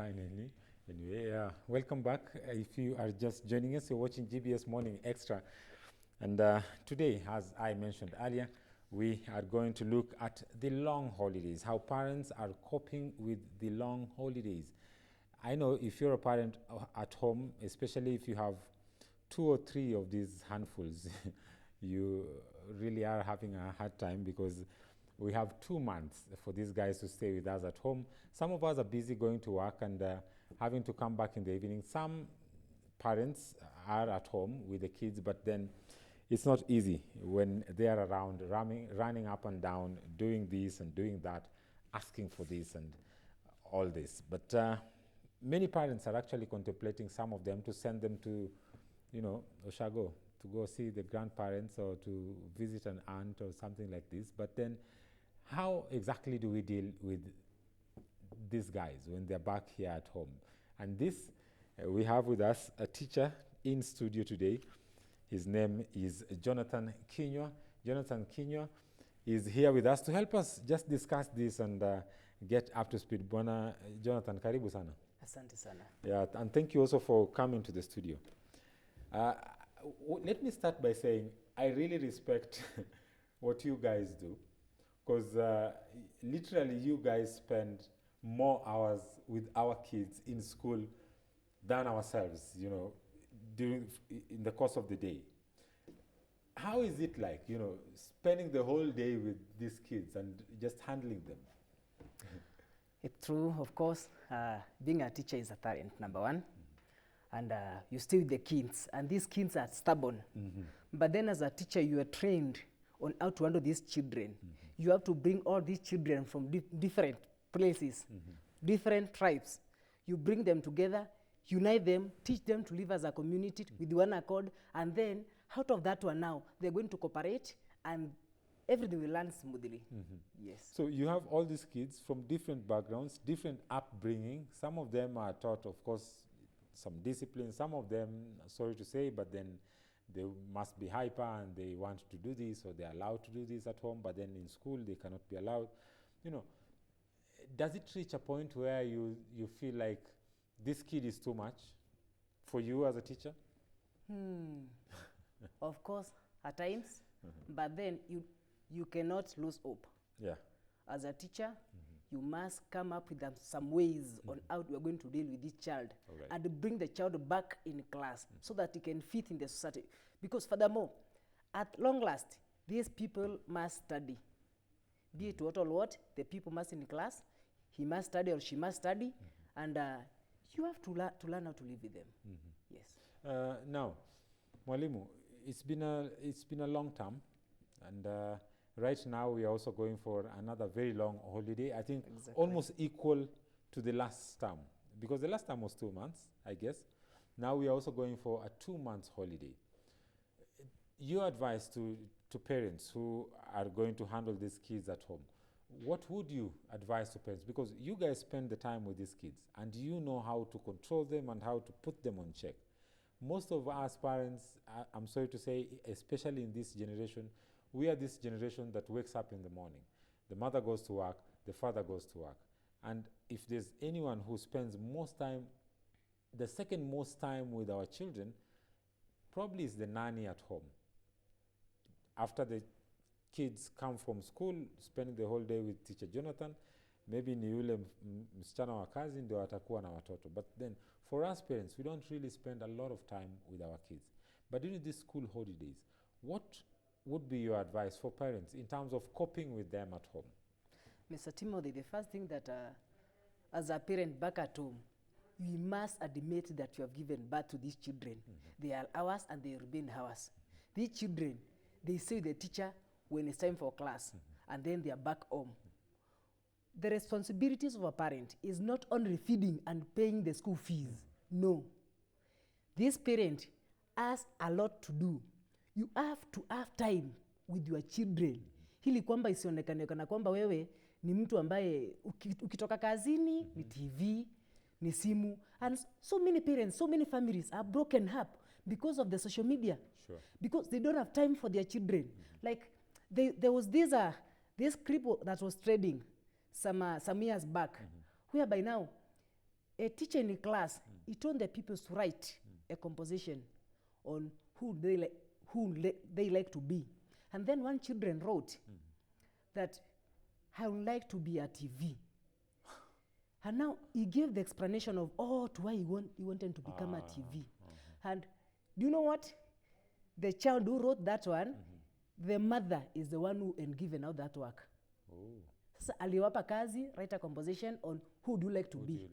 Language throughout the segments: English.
Finally. Anyway, welcome back. If you are just joining us, you're watching GBS Morning Extra. And today, as I mentioned earlier, we are going to look at the long holidays, how parents are coping with the long holidays. I know if you're a parent at home, especially if you have 2 or 3 of these handfuls, you really are having a hard time because we have 2 months for these guys to stay with us at home. Some of us are busy going to work and having to come back in the evening. Some parents are at home with the kids, but then it's not easy when they are around, running up and down, doing this and doing that, asking for this and all this. But many parents are actually contemplating, some of them, to send them to, Oshago, to go see the grandparents or to visit an aunt or something like this. But then how exactly do we deal with these guys when they're back here at home? And this, we have with us a teacher in studio today. His name is Jonathan Kinyua. Jonathan Kinyua is here with us to help us just discuss this and get up to speed. Bwana Jonathan, karibu sana. Asante sana. Yeah, and thank you also for coming to the studio. Let me start by saying I really respect what you guys do, because literally you guys spend more hours with our kids in school than ourselves, in the course of the day. How is it like, spending the whole day with these kids and just handling them? It's true, of course. Being a teacher is a talent, number one. And you stay with the kids, and these kids are stubborn. But then as a teacher, you are trained on how to handle these children. You have to bring all these children from different places, different tribes. You bring them together, unite them, teach them to live as a community with one accord, and then out of that one now, they're going to cooperate, and everything will run smoothly. Yes. So you have all these kids from different backgrounds, different upbringing. Some of them are taught, of course, some discipline. Some of them, sorry to say, but then they must be hyper and they want to do this, or they're allowed to do this at home, but then in school they cannot be allowed. Does it reach a point where you feel like this kid is too much for you as a teacher? Of course, at times, but then you cannot lose hope. Yeah. As a teacher, you must come up with some ways on how we are going to deal with this child, and bring the child back in class so that he can fit in the society. Because furthermore, at long last, these people must study. Be it what or what, the people must in class, he must study or she must study, and you have to learn how to live with them. Yes. Now, Mwalimu, it's been a long term, and right now we are also going for another very long holiday. I think almost equal to the last term, because the last term was 2 months, I guess. Now we are also going for a 2-month holiday. Your advice to parents who are going to handle these kids at home, what would you advise to parents? Because you guys spend the time with these kids and you know how to control them and how to put them on check. Most of us parents, I'm sorry to say, especially in this generation, we are this generation that wakes up in the morning. The mother goes to work, the father goes to work. And if there's anyone who spends most time, the second most time with our children, probably is the nanny at home. After the kids come from school, spending the whole day with teacher Jonathan, maybe ni yule msichana wa kazi ndio atakuwa na watoto. But then for us parents, we don't really spend a lot of time with our kids. But during these school holidays, what would be your advice for parents in terms of coping with them at home? Mr. Timothy, the first thing that as a parent back at home, we must admit that you have given birth to these children. They are ours and they remain ours. These children, they say the teacher when it's time for class, and then they are back home. The responsibilities of a parent is not only feeding and paying the school fees. No. This parent has a lot to do. You have to have time with your children. Hili kwamba isionekane kana kwamba wewe ni mtu ambaye ukitoka kazini ni TV, ni simu. And so many parents, so many families are broken up because of the social media. Sure. Because they don't have time for their children. Like there was this clip that was trending some years back, whereby now a teacher in a class, he told the pupils to write a composition on who they like to be. And then one children wrote that I would like to be a TV. And now he gave the explanation of to why he wanted to become a TV. And do you know what? The child who wrote that one, the mother is the one who and given out that work. Sasa aliwapa kazi, write a composition on who do you like to be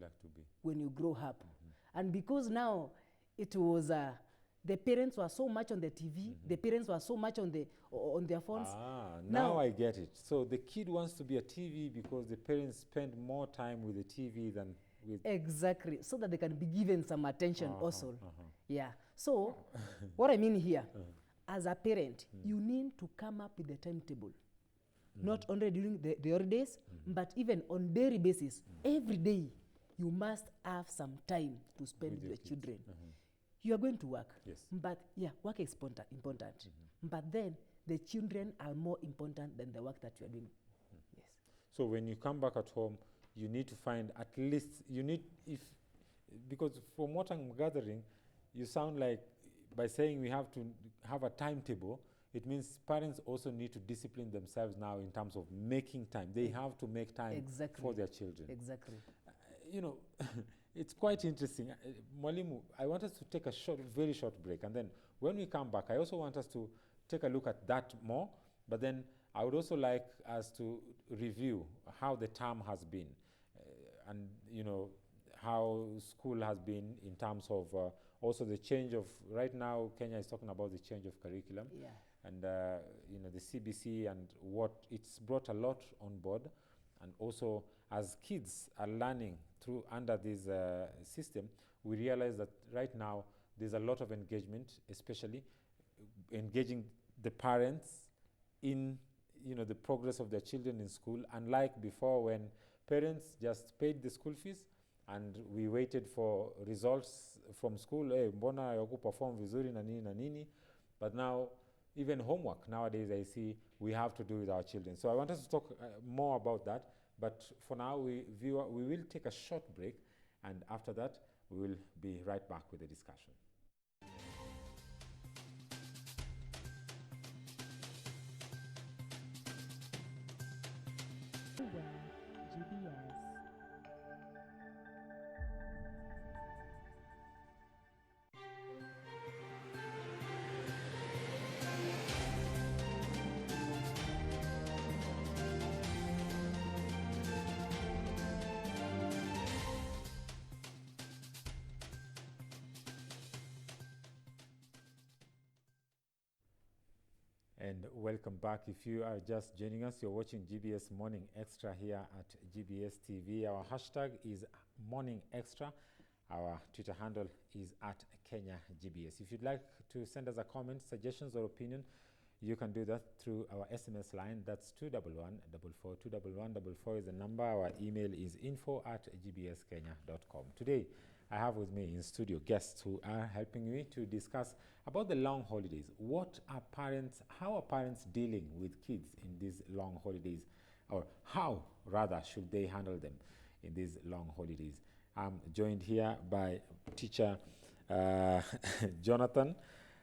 when you grow up. And because now it was the parents were so much on the TV, the parents were so much on their phones. Now I get it. So the kid wants to be a TV because the parents spend more time with the TV than with... Exactly, so that they can be given some attention also. Yeah, so what I mean here, as a parent, you need to come up with a timetable. Not only during the holidays, but even on daily basis. Every day, you must have some time to spend with your children. You are going to work, but work is important. But then the children are more important than the work that you are doing. Yes. So when you come back at home, you need to find at least, because from what I'm gathering, you sound like by saying we have to have a timetable, it means parents also need to discipline themselves now in terms of making time. They have to make time for their children. Exactly. It's quite interesting. Mwalimu, I want us to take a very short break. And then when we come back, I also want us to take a look at that more. But then I would also like us to review how the term has been and, how school has been in terms of also the change of, right now, Kenya is talking about the change of curriculum. Yeah. And, the CBC and what it's brought a lot on board. And also, as kids are learning under this system, we realize that right now there's a lot of engagement, especially engaging the parents in the progress of their children in school, unlike before when parents just paid the school fees and we waited for results from school. Mbona yakuperform vizuri na nini. But now even homework nowadays I see we have to do with our children. So I want us to talk more about that. But for now, we will take a short break, and after that, we will be right back with the discussion. GBS. And welcome back. If you are just joining us, you're watching GBS Morning Extra here at GBS TV. Our hashtag is Morning Extra. Our Twitter handle is at Kenya GBS. If you'd like to send us a comment, suggestions, or opinion, you can do that through our SMS line. That's 211-44. 211-44 is the number. Our email is info@gbskenya.com. Today, I have with me in studio guests who are helping me to discuss about the long holidays. How are parents dealing with kids in these long holidays? Or how, rather, should they handle them in these long holidays? I'm joined here by teacher Jonathan,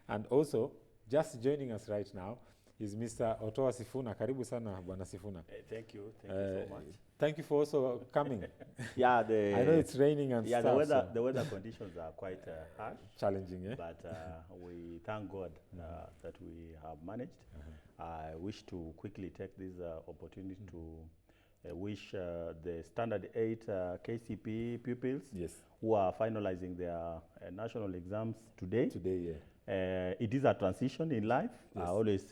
and also just joining us right now is Mr. Otoa Sifuna. Karibu sana, Bwana Sifuna. Thank you so much. Thank you for also coming. Yeah, I know it's raining and stuff. The weather conditions are quite harsh. Challenging, yeah? But we thank God that we have managed. I wish to quickly take this opportunity to wish the Standard 8 KCP pupils who are finalizing their national exams today. It is a transition in life. I always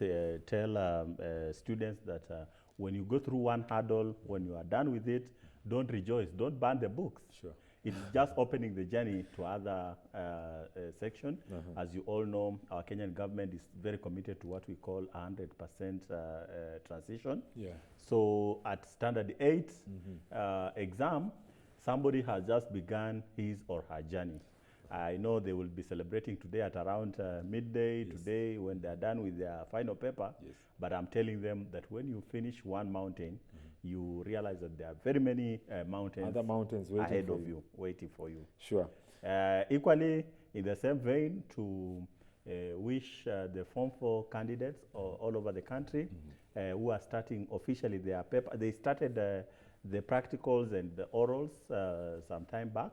tell students that when you go through one hurdle, when you are done with it, don't rejoice, don't burn the books. Sure. It's just opening the journey to other section. As you all know, our Kenyan government is very committed to what we call 100% transition. Yeah. So at Standard 8 exam, somebody has just begun his or her journey. I know they will be celebrating today at around midday today when they're done with their final paper. But I'm telling them that when you finish one mountain, you realize that there are very many mountains, Other mountains waiting ahead for of you. you, waiting for you. Sure. Equally, in the same vein, to wish the Form 4 candidates all over the country who are starting officially their paper. They started the practicals and the orals some time back,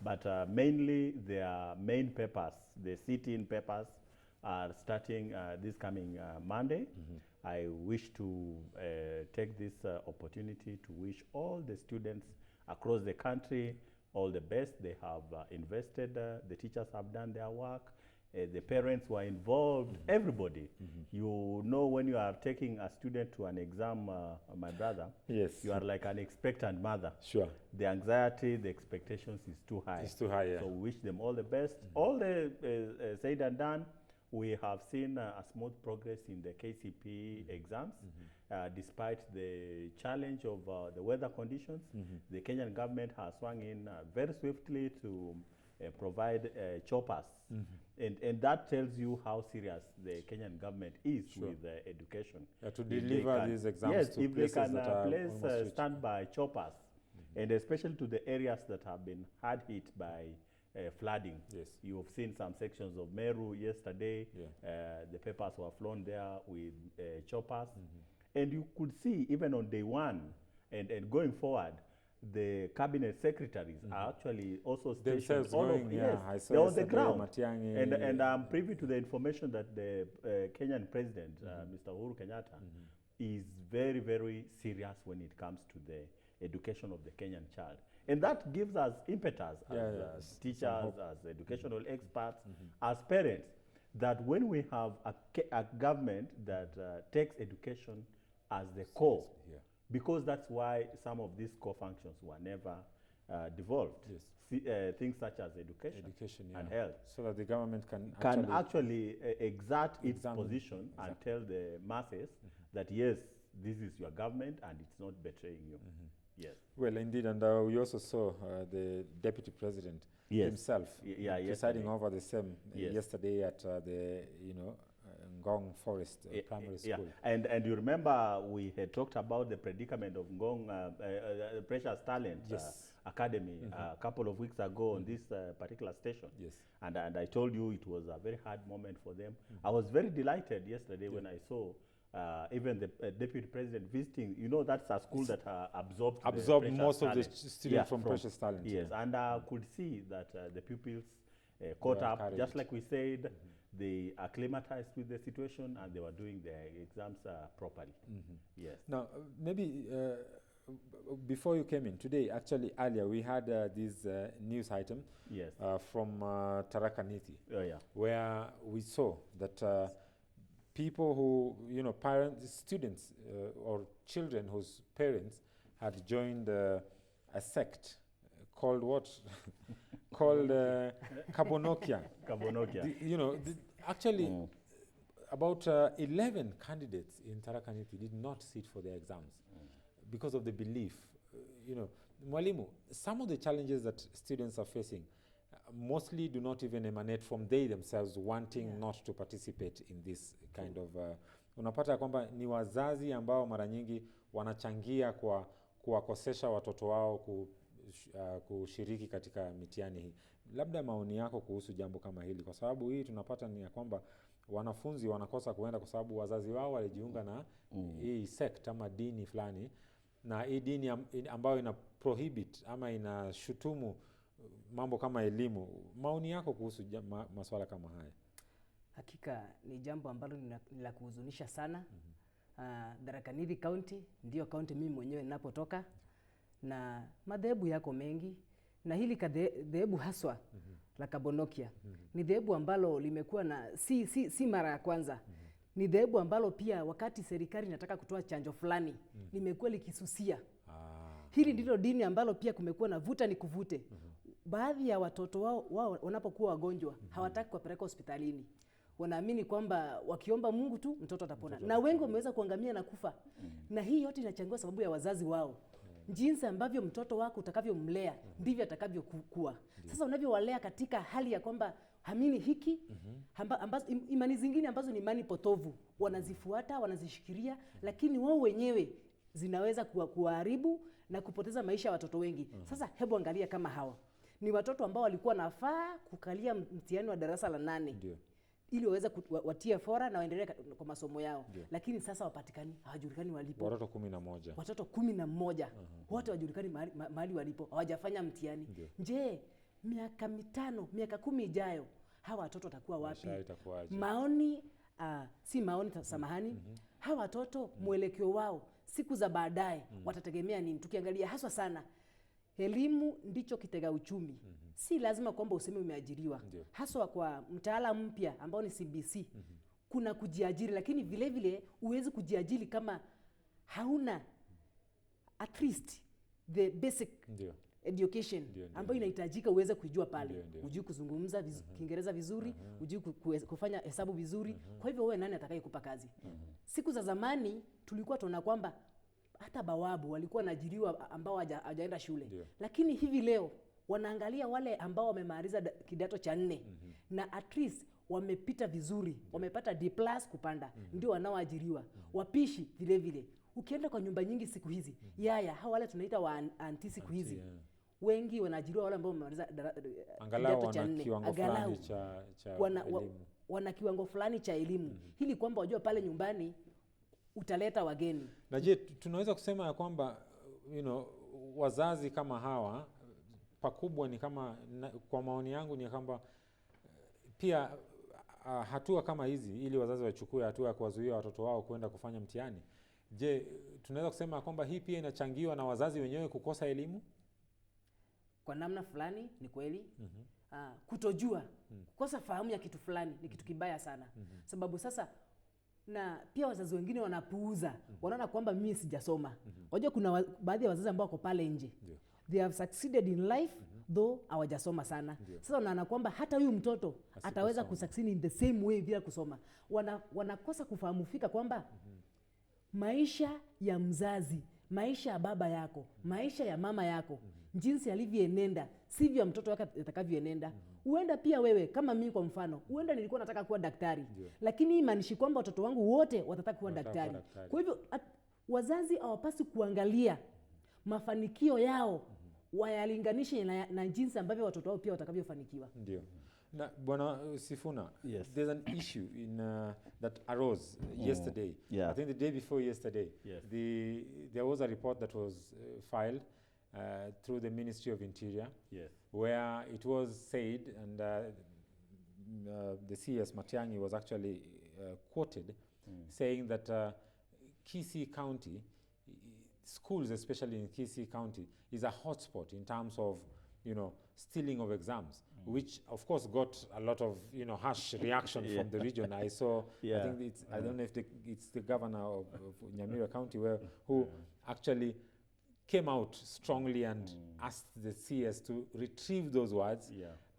but mainly their main papers, the sit-in papers, are starting this coming Monday. I wish to take this opportunity to wish all the students across the country all the best. They have invested, the teachers have done their work, the parents were involved, everybody. You know, when you are taking a student to an exam, my brother, Yes. you are like an expectant mother. Sure. The anxiety, the expectations is too high. It's too high, yeah. So we wish them all the best. All the said and done, we have seen a smooth progress in the KCP exams. Despite the challenge of the weather conditions, the Kenyan government has swung in very swiftly to provide choppers. And that tells you how serious the Kenyan government is with education. To If they deliver can- these exams yes, to if they places can that are place almost reached. standby choppers, and especially to the areas that have been hard hit by flooding. Yes. You have seen some sections of Meru yesterday. Yeah. The papers were flown there with choppers. And you could see even on day one and going forward, the cabinet secretaries are actually also stationed Themselves all going, over. yeah, Yes, I saw they're on the yesterday ground. Matiang'i. And I'm privy to the information that the Kenyan president, Mr. Uhuru Kenyatta, is very, very serious when it comes to the education of the Kenyan child. And that gives us impetus as Yes, teachers, as educational experts, as parents, that when we have a government that takes education as the core, Yeah. because that's why some of these core functions were never devolved. Yes. Things such as education, Education, yeah. and health So that the government can actually exert its examine. position and tell the masses that yes, this is your government and it's not betraying you. Yes. Well, indeed, and we also saw the deputy president Yes. himself Yeah, presiding yesterday. over the same Yes. yesterday at the Ngong Forest Primary Yeah, School. and you remember we had talked about the predicament of Ngong Precious Talent Yes. Academy a couple of weeks ago on this particular station. Yes. And I told you it was a very hard moment for them. I was very delighted yesterday when I saw even the deputy president visiting. You know, that's a school that absorbed Absorbed most of the students students from Precious Talent. Yes, yeah. and I could see that the pupils caught were up, encouraged. just like we said, they acclimatized with the situation and they were doing their exams properly. Yes. Now, maybe before you came in today, actually earlier we had this news item Yes. from Tharaka Nithi, Oh, yeah. where we saw that people who, parents, students or children whose parents had joined a sect called what? Called Kabonokia. Kabonokia. Actually, about 11 candidates in Tharaka Nithi did not sit for their exams because of the belief. Mwalimu, some of the challenges that students are facing mostly do not even emanate from they themselves wanting not to participate in this kind of unapata kwamba ni wazazi ambao mara nyingi wanachangia kwa kuwakosesha watoto wao kushiriki katika mitihani hii. Labda maoni yako kuhusu jambo kama hili, kwa sababu hii tunapata ni ya kwamba wanafunzi wanakosa kuenda kwa sababu wazazi wao walijiunga na hii sect ama dini fulani, na hii dini ambayo ina prohibit ama inashutumu mambo kama elimu. Maoni yako kuhusu masuala kama haya? Hakika ni jambo ambalo ni la kuhuzunisha sana. Tharaka Nithi County ndio county mimi mwenyewe ninapotoka, na madhehebu yako mengi, na hili dhehebu haswa la Kabonokia ni dhehebu ambalo limekuwa na si mara ya kwanza. Ni dhehebu ambalo pia wakati serikali inataka kutoa chanjo fulani limekuwa likisusia. Hili ndilo dini ambalo pia kumekuwa na vuta ni kuvute. Baadhi ya watoto wao wanapokuwa wagonjwa hawataki kuwapeleka hospitalini. Wanaamini kwamba wakiomba Mungu tu mtoto atapona. Na wengi wameweza kuangamia na kufa. Na hii yote inachangiwa sababu ya wazazi wao. Jinsi ambavyo mtoto wako utakavyomlea ndivyo atakavyokuwa. Sasa unavyowalea katika hali ya kwamba hamini hiki, imani zingine ambazo ni imani potovu, wanazifuata, wanazishikilia, lakini wao wenyewe zinaweza kuharibu na kupoteza maisha ya watoto wengi. Sasa hebu angalia kama hawa ni watoto ambao walikuwa nafaa kukalia mtihani wa darasa la 8 Ndio. ili waweze watie fora na waendelee kwa masomo yao. Ndio. Lakini sasa wapatikani, hawajulikani walipo. Watoto 11. Watoto 11 wote wajulikani mahali walipo, hawajafanya mtihani. Ndio. Je, miaka 5, miaka 10 ijayo hawa watoto watakuwa wapi? Maisha itakuwaje? Maoni si maoni, samahani. Hawa watoto mwelekeo wao siku za baadaye watategemea nini? Tukiangalia haswa sana elimu ndicho kitega uchumi. Si lazima kwamba useme umeajiriwa. Ndio. Haswa kwa mtaala mpya ambao ni CBC. Kuna kujiajiri, lakini vile vile huwezi kujiajiri kama hauna at least the basic Ndio. education Ndio, ambayo inahitajika uweze kujua pale. Ndio. Ujui kuzungumza Kiingereza vizuri, ujui kufanya hesabu vizuri. Kwa hivyo wewe nani atakayekupa kazi? Siku za zamani tulikuwa tunaona kwamba hata bawabu walikuwa wanaajiriwa ambao hawajaenda shule. Ndio. Lakini hivi leo wanaangalia wale ambao wamemaliza kidato cha 4 na at least wamepita vizuri, wamepata D+ kupanda, ndio wanaoajiriwa. Wapishi vile vile. Ukienda kwa nyumba nyingi siku hizi, yaya hawa wale tunaita wa anti siku hizi. Yeah. Wengi wanaajiriwa wale ambao wamemaliza Angalau kidato cha wana 4. kiwango fulani cha elimu. Wana kiwango fulani cha elimu. Hili kwamba wajua pale nyumbani utaleta wageni. Na je, tunaweza kusema ya kwamba wazazi kama hawa pakubwa ni kama kwa maoni yangu ni kwamba pia hatua kama hizi ili wazazi wachukue hatua ya kuwazuia watoto wao kwenda kufanya mtihani. Je, tunaweza kusema kwamba hii pia inachangiwa na wazazi wenyewe kukosa elimu? Kwa namna fulani ni kweli. Kutojua, kukosa fahamu ya kitu fulani ni kitu kibaya sana. Sababu sasa na pia wazazi wengine wanapuuza, wanaona kwamba mimi sijasoma. Wajua kuna baadhi ya wazazi ambao wako pale nje. Ndio. They have succeeded in life though hawajasoma sana. Sasa wanaona kwamba hata huyu mtoto ataweza kusucceed in the same way bila kusoma. Wanakosa kufahamu fika kwamba maisha ya mzazi, maisha ya baba yako, maisha ya mama yako, jinsi alivyoenenda sivyo mtoto wake atakavyoenenda. Huenda pia wewe kama mimi kwa mfano, huenda nilikuwa nataka kuwa daktari. Lakini imaanishi kwamba watoto wangu wote watataka kuwa daktari. Kwa hivyo wazazi hawapaswi kuangalia mafanikio yao wayalinganishe na jinsi ambavyo watoto wao pia watakavyofanikiwa. Ndio. Na Bwana Sifuna, Yes. there's an issue that arose yesterday. Yeah. I think the day before yesterday. Yes. There was a report that was filed through the Ministry of Interior. Yes. Where it was said, and the CS Matiang'i was actually quoted, saying that Kisii County, schools especially in Kisii County, is a hotspot in terms of, stealing of exams, which of course got a lot of, harsh reaction from the region. I saw, I think I don't know if it's the governor of Nyamira County who actually came out strongly and asked the CS to retrieve those words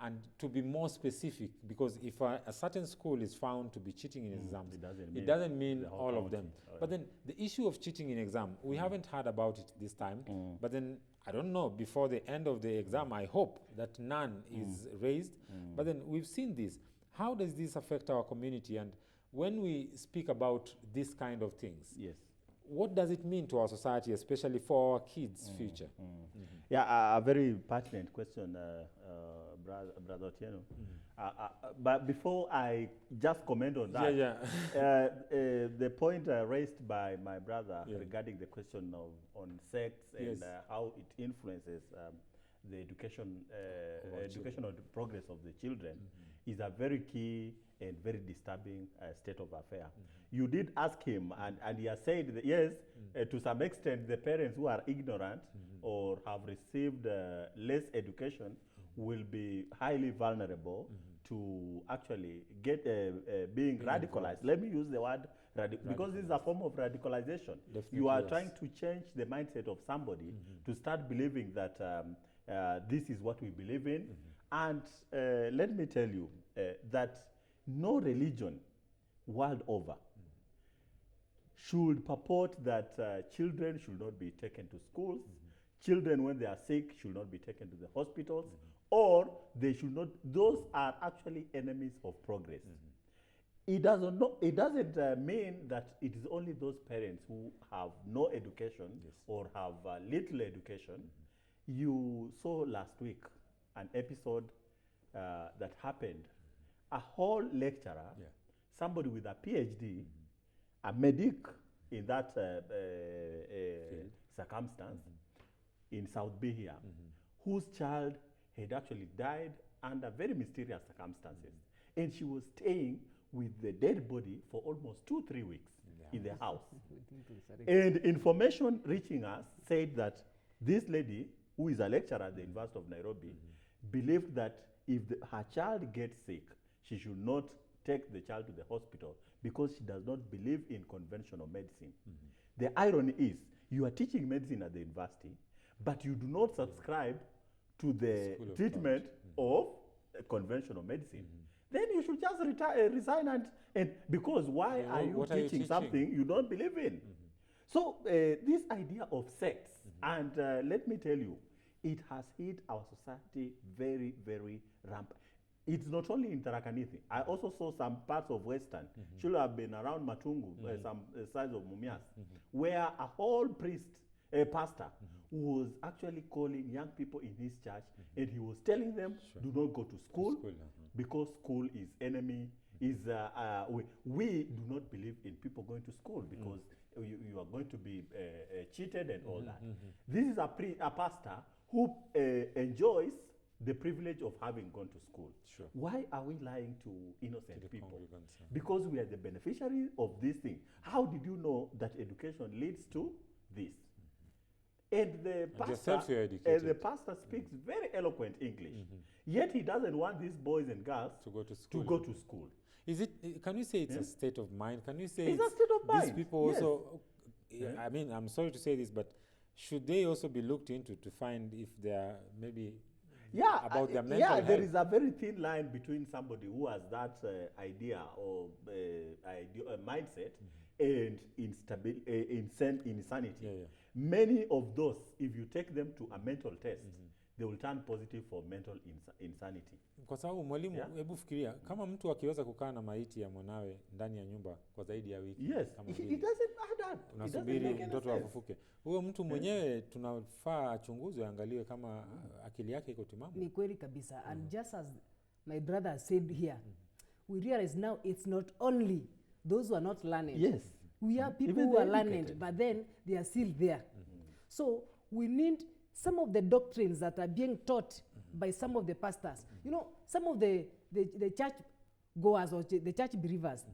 and to be more specific, because if a certain school is found to be cheating in exams, it doesn't mean all of them. But then the issue of cheating in exam, we haven't heard about it this time, but then I don't know, before the end of the exam, I hope that none is raised. But then we've seen this. How does this affect our community? And when we speak about this kind of things, what does it mean to our society, especially for our kids' future? Yeah, a very pertinent question, Brother Otieno. But before I just comment on that, the point raised by my brother regarding the question on sex and how it influences the educational progress of the children is a very key and very disturbing state of affair. You did ask him, and he has said that yes, to some extent, the parents who are ignorant or have received less education will be highly vulnerable to actually get being radicalized. Let me use the word because this is a form of radicalization. Definitely, you are trying to change the mindset of somebody to start believing that this is what we believe in. And let me tell you that no religion world over should purport that children should not be taken to schools, children when they are sick should not be taken to the hospitals, or they should not. Those are actually enemies of progress. It doesn't mean that it is only those parents who have no education Yes. or have little education. You saw last week an episode that happened. A whole lecturer, Yeah. somebody with a PhD, a medic in that circumstance in South Bay here, whose child had actually died under very mysterious circumstances. And she was staying with the dead body for almost 2-3 weeks in the house. And information reaching us said that this lady, who is a lecturer at the University of Nairobi, believed that if her child gets sick, she should not take the child to the hospital because she does not believe in conventional medicine. The irony is, you are teaching medicine at the university, but you do not subscribe to the School of treatment of conventional medicine. Then you should just resign and because why Yeah, are you what are you teaching teaching? something you don't believe in? So this idea of sex, and let me tell you, it has hit our society very, very rampant. It's not only in Tharaka Nithi. I also saw some parts of Western, should have been around Matungu, some sides of Mumias, where a whole pastor, was actually calling young people in his church, and he was telling them, do not go to school, because school is enemy. We do not believe in people going to school because you are going to be cheated and all that. This is a pastor who enjoys the privilege of having gone to school. Sure. Why are we lying to innocent the people? congregants, yeah. Because we are the beneficiary of this thing. How did you know that education leads to this? And the yourself pastor, you're educated. speaks very eloquent English. Yet he doesn't want these boys and girls To go to to school. go to school. Is it? Can you say it's a state of mind? Can you say It's a state of these mind, people yes. also? I mean, I'm sorry to say this, but should they also be looked into to find if they are maybe Yeah, about their mental yeah, there health? is a very thin line between somebody who has that idea or mindset and insanity. Yeah, yeah. Many of those, if you take them to a mental test, they will turn positive for mental insanity. Kwa sababu mwalimu, Yeah. hebu fikiria kama mtu akiweza kukaa na maiti ya mwanawe ndani ya nyumba kwa zaidi ya wiki, Yes, kama it vile, doesn't add up. It doesn't unasubiri make any mtoto sense. afufuke, huyo mtu mwenyewe tunafaa achunguzwe, angaliwe kama akili yake iko timamu. Ni kweli kabisa. And just as my brother said here, we realize now it's not only those who are not learned. Yes. We have people Even who the are learned, educated. but then they are still there. So we need some of the doctrines that are being taught by some of the pastors. You know, some of the church goers or the church believers,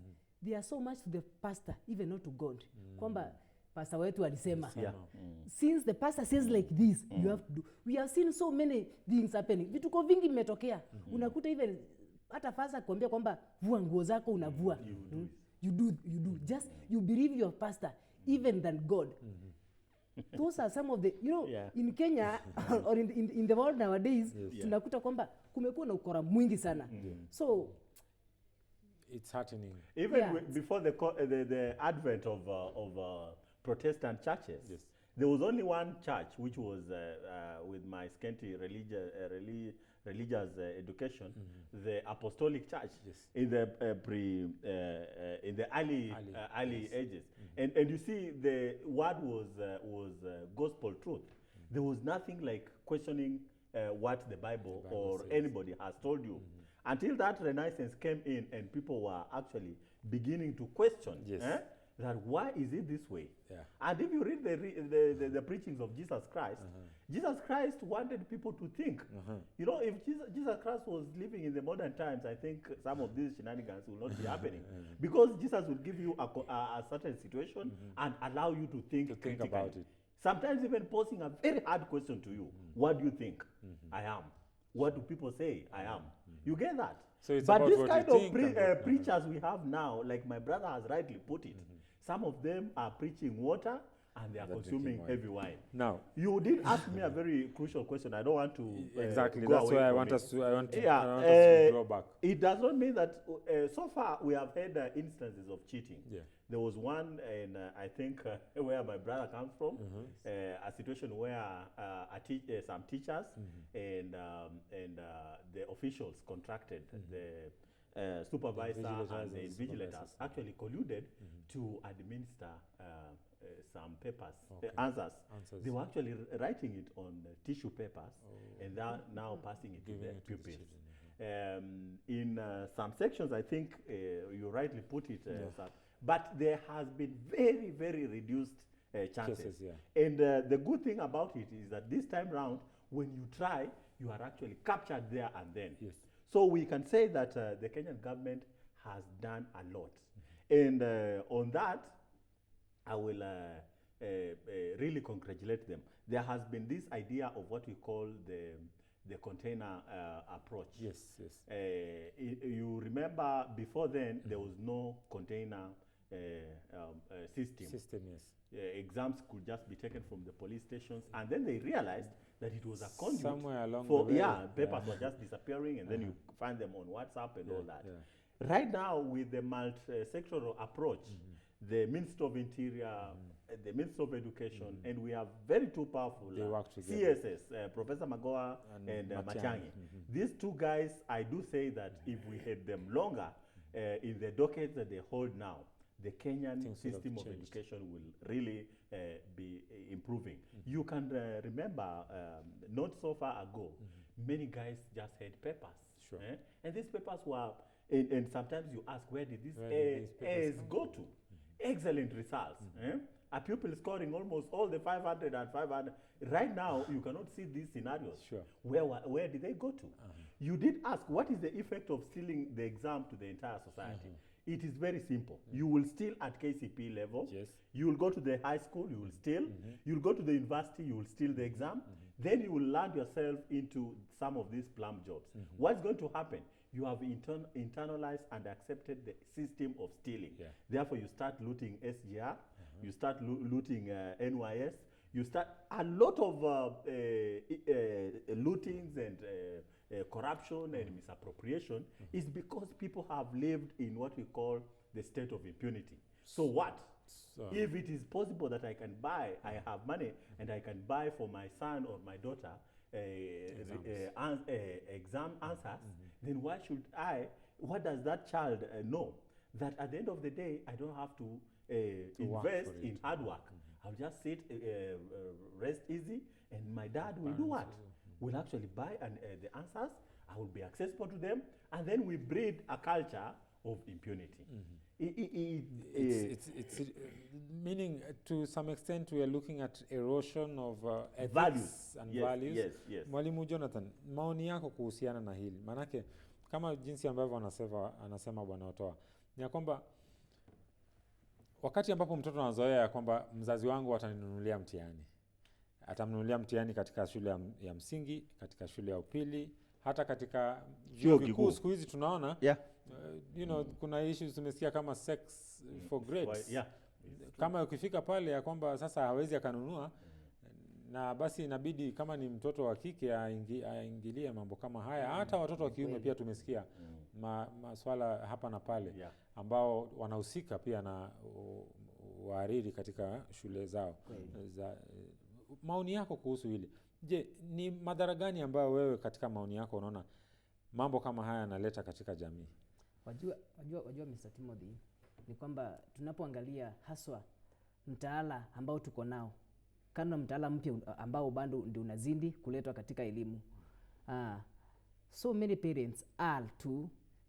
they are so much to the pastor, even not to God. Kwamba pastor wetu alisema. Yeah. Since the pastor says like this, you have to do. We have seen so many things happening. Vituko vingi vimetokea. Unakuta even hata pastor kuambia kwamba vua nguo zako unavua. You do. Just you believe your pastor even than God. Those are some of the, you know, Yeah. in Kenya or in the world nowadays, tunakuta kwamba kumekuwa na ukora mwingi sana. So It's heartening. Even Yeah. before the advent of Protestant churches, Yes. there was only one church which was with my scanty religious education, the Apostolic Church, Yes. in the in the early Yes. ages, and you see the word was gospel truth. There was nothing like questioning what the Bible or says. anybody has told you. Until that Renaissance came in and people were actually beginning to question Yes. that why is it this way? Yeah. And if you read the preachings of Jesus Christ, Jesus Christ wanted people to think. You know, if Jesus Christ was living in the modern times, I think some of these shenanigans will not be happening. Because Jesus will give you a certain situation and allow you to think critically. about it. Sometimes even posing a very hard question to you. What do you think I am? What do people say I am? You get that? So it's but about this what you kind of think and what- preachers we have now, like my brother has rightly put it, some of them are preaching water and they are They're consuming drinking wine. heavy wine. Now, You did ask me a very crucial question. I don't want to exactly. go That's away why I from want it. us to. I want Yeah, us to draw back. It does not mean that so far we have had instances of cheating. Yeah. There was one in I think where my brother comes from, a situation where some teachers and the officials contracted supervisor and the and invigilators supervisors. actually colluded to administer some papers, Okay. answers. Answers. They were actually writing it on tissue papers and now passing it to Giving the it to the pupils. children, In some sections, I think you rightly put it, Yeah. sir, but there has been very, very reduced chances. Cases, yeah. And the good thing about it is that this time round, when you try, you are actually captured there and then. Yes. So we can say that the Kenyan government has done a lot. And on that, I will really congratulate them. There has been this idea of what we call the container approach. Yes, yes. You remember before then, there was no container system. System, yes. Exams could just be taken from the police stations, and then they realized that it was a conduit Somewhere along for the way. papers were just disappearing, and then you find them on WhatsApp and all that. Yeah. Right now, with the multi-sectoral approach, the Minister of Interior, the Minister of Education, and we have very two powerful They work together. CSS, Professor Magoa and Matiang'i. Matiang'i. These two guys, I do say that if we had them longer in the decades that they hold now, the Kenyan Things would have system of changed. education will really be improving. You can remember not so far ago, many guys just had papers. Sure. And these papers were, and sometimes you ask, where did these Where did these papers A's come go to? Excellent results. A pupil scoring almost all the 500 and 500. Right now, you cannot see these scenarios. Sure. Where did they go to? You did ask, what is the effect of stealing the exam to the entire society? It is very simple. You will steal at KCP level. Yes. You will go to the high school, you will steal. You will go to the university, you will steal the exam. Then you will land yourself into some of these plum jobs. What's going to happen? You have internalized and accepted the system of stealing. Yeah. Therefore, you start looting SGR, you start looting NYS, you start a lot of lootings and corruption and misappropriation is because people have lived in what we call the state of impunity. So what? So, If it is possible that I can buy, I have money, and I can buy for my son or my daughter exam answers, then why should what does that child know? That at the end of the day, I don't have to work invest for it. in hard work. I'll just sit, rest easy, and my dad will do what? Will actually buy the answers, I will be accessible to them, and then we breed a culture of impunity. it's meaning to some extent we are looking at erosion of ethics Values. and Yes, values. yes, yes. Mwalimu Jonathan, maoni yako kuhusiana na hili? Manake kama jinsi ambavyo anasema Bwana Otoa ni ya kwamba wakati ambapo mtoto anazoea ya kwamba mzazi wangu ataninunulia mtihani, atamnunulia mtihani katika shule ya msingi, katika shule ya upili, hata katika vyuo vikuu. Siku hizi tunaona kuna issues tumesikia kama sex for grades. Yeah. Kama ukifika pale ya kwamba sasa hawezi akanunua, na basi inabidi kama ni mtoto wa kike aingilie mambo kama haya. Hata watoto wa kiume pia tumesikia maswala hapa na pale, ambao wanahusika pia na wahariri katika shule zao. Maoni yako kuhusu hili, je, ni madhara gani ambayo wewe katika maoni yako unaona mambo kama haya yanaleta katika jamii? Wajua Mr. Timothy, ni kwamba tunapoangalia haswa mtaala ambao tuko nao, kando mtaala mpya ambao bado ndio unazidi kuletwa katika elimu, so many parents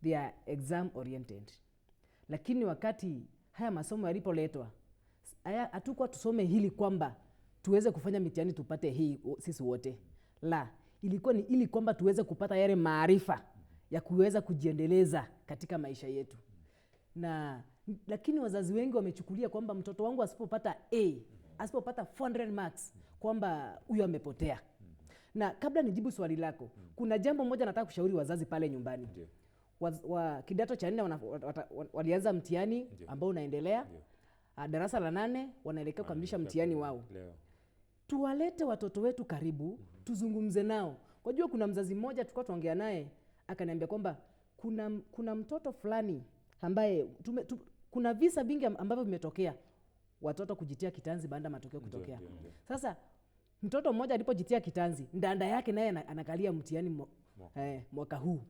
they are exam oriented, lakini wakati haya masomo yalipoletwa, hatukuwa tusome hili kwamba tuweze kufanya mitihani tupate hii sisi wote. La, ilikuwa ni ili kwamba tuweze kupata yale maarifa ya kuweza kujiendeleza katika maisha yetu. Lakini wazazi wengi wamechukulia kwamba mtoto wangu asipopata asipopata 400 marks kwamba huyo amepotea. Na kabla nijibu swali lako, kuna jambo moja nataka kushauri wazazi pale nyumbani. Kidato cha 4 walianza mtihani ambao unaendelea. Darasa la 8 wanaelekea kukamilisha mtihani wao. Tuwalete watoto wetu karibu, tuzungumze nao. Wajua kuna mzazi mmoja tulikuwa tuongea naye, akaniambia kwamba kuna mtoto fulani ambaye kuna visa vingi ambavyo vimetokea, watoto kujitia kitanzi baada ya matokeo kutokea. Sasa mtoto mmoja alipojitia kitanzi, ndanda yake naye anakalia mtihani mwaka huu.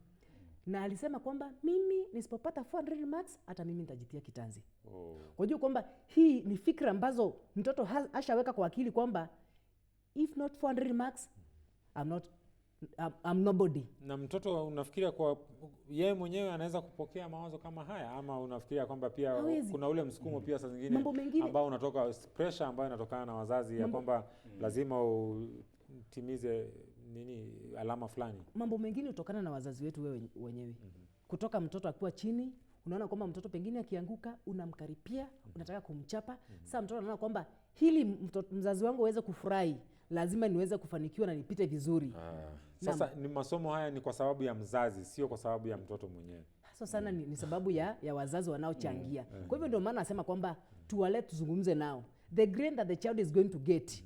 na alisema kwamba mimi nisipopata 400 marks hata mimi nitajitia kitanzi. Oh. Wajua kwamba hii ni fikra ambazo mtoto ashaweka kwa akili kwamba if not 400 marks I'm nobody. Na mtoto unafikiria kwa yeye mwenyewe anaweza kupokea mawazo kama haya, ama unafikiria kwamba pia Hawezi. kuna ule msukumo pia saa zingine Mambo mengine ambao unatoka pressure ambayo inatokana na wazazi ya kwamba lazima utimize nini alama fulani. mambo mengine hutokana na wazazi wetu wenyewe. Kutoka mtoto akiwa chini, unaona kwamba mtoto pengine akianguka unamkaripia, unataka kumchapa. Sasa mtoto anaona kwamba hili mzazi wangu aweze kufurahi, lazima niweze kufanikiwa na nipite vizuri. Sasa ni masomo haya ni kwa sababu ya mzazi, sio kwa sababu ya mtoto mwenyewe. Hasa sana ni sababu ya wazazi wanaochangia. Kwa hivyo ndio maana nasema kwamba tuwale tuzungumze nao. The grade that the child is going to get,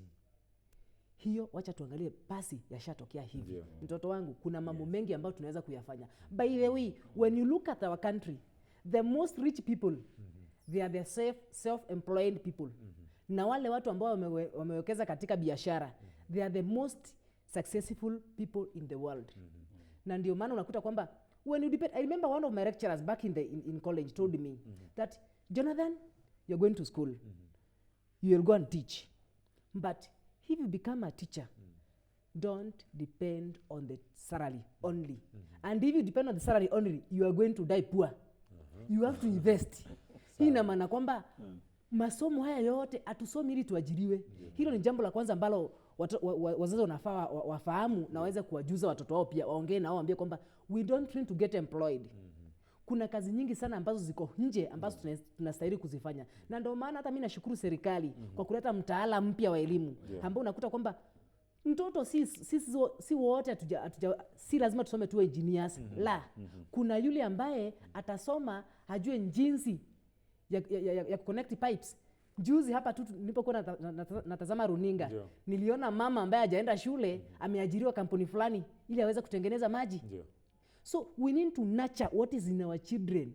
hiyo wacha tuangalie basi yashatokea hivi. Ndio. Mtoto wangu kuna mambo mengi ambayo tunaweza kuyafanya. By the way, when you look at our country, the most rich people, they are the self-employed people. Na wale watu ambao wamewekeza katika biashara, they are the most successful people in the world. Na ndio maana unakuta kwamba when you depend, I remember one of my lecturers back in college told me that Jonathan, you're going to school, you will go and teach, but if you become a teacher, don't depend on the salary only. And if you depend on the salary only, you are going to die poor. You have to invest. Hii ina maana kwamba masomo haya yote hatusomi ili tuajiriwe. Hilo ni jambo la kwanza ambalo wazazi wanafaa wafahamu na waweze kuwajuza watoto wao, pia waongee na wao, waambie kwamba we don't train to get employed. Kuna kazi nyingi sana ambazo ziko nje ambazo tunastahili kuzifanya. Na ndio maana hata mimi nashukuru serikali kwa kuleta mtaala mpya wa elimu ambao unakuta kwamba mtoto si wote si lazima tusome tuwe engineers. La, kuna yule ambaye atasoma ajue jinsi ya connect pipes. Juzi hapa tu nilipokuwa natazama runinga, niliona mama ambaye hajaenda shule ameajiriwa kampuni fulani ili aweze kutengeneza maji. So we need to nurture what is in our children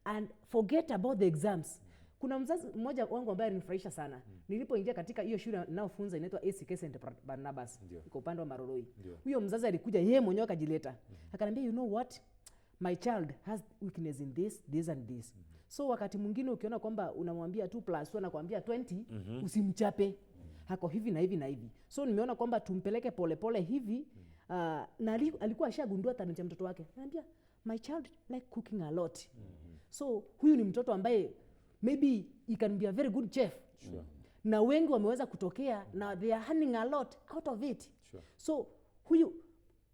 and forget about the exams. Kuna mzazi mmoja wangu ambaye alinifurahisha sana. Nilipoingia katika hiyo shule ninayofunza inaitwa ACK St Barnabas, iko upande wa Maroroi. Huyo mzazi alikuja yeye mwenyewe akajileta. Akaniambia, you know what? My child has weakness in this and this. So wakati mwingine ukiona kwamba unamwambia 2+2 anakuambia 20, usimchape. Hako hivi na hivi na hivi. So nimeona kwamba tumpeleke polepole hivi. Na alikuwa ashagundua talent ya mtoto wake. Anambia, my child like cooking a lot. So huyu ni mtoto ambaye maybe he can be a very good chef. Na wengi wameweza kutokea na they are earning a lot out of it. So huyu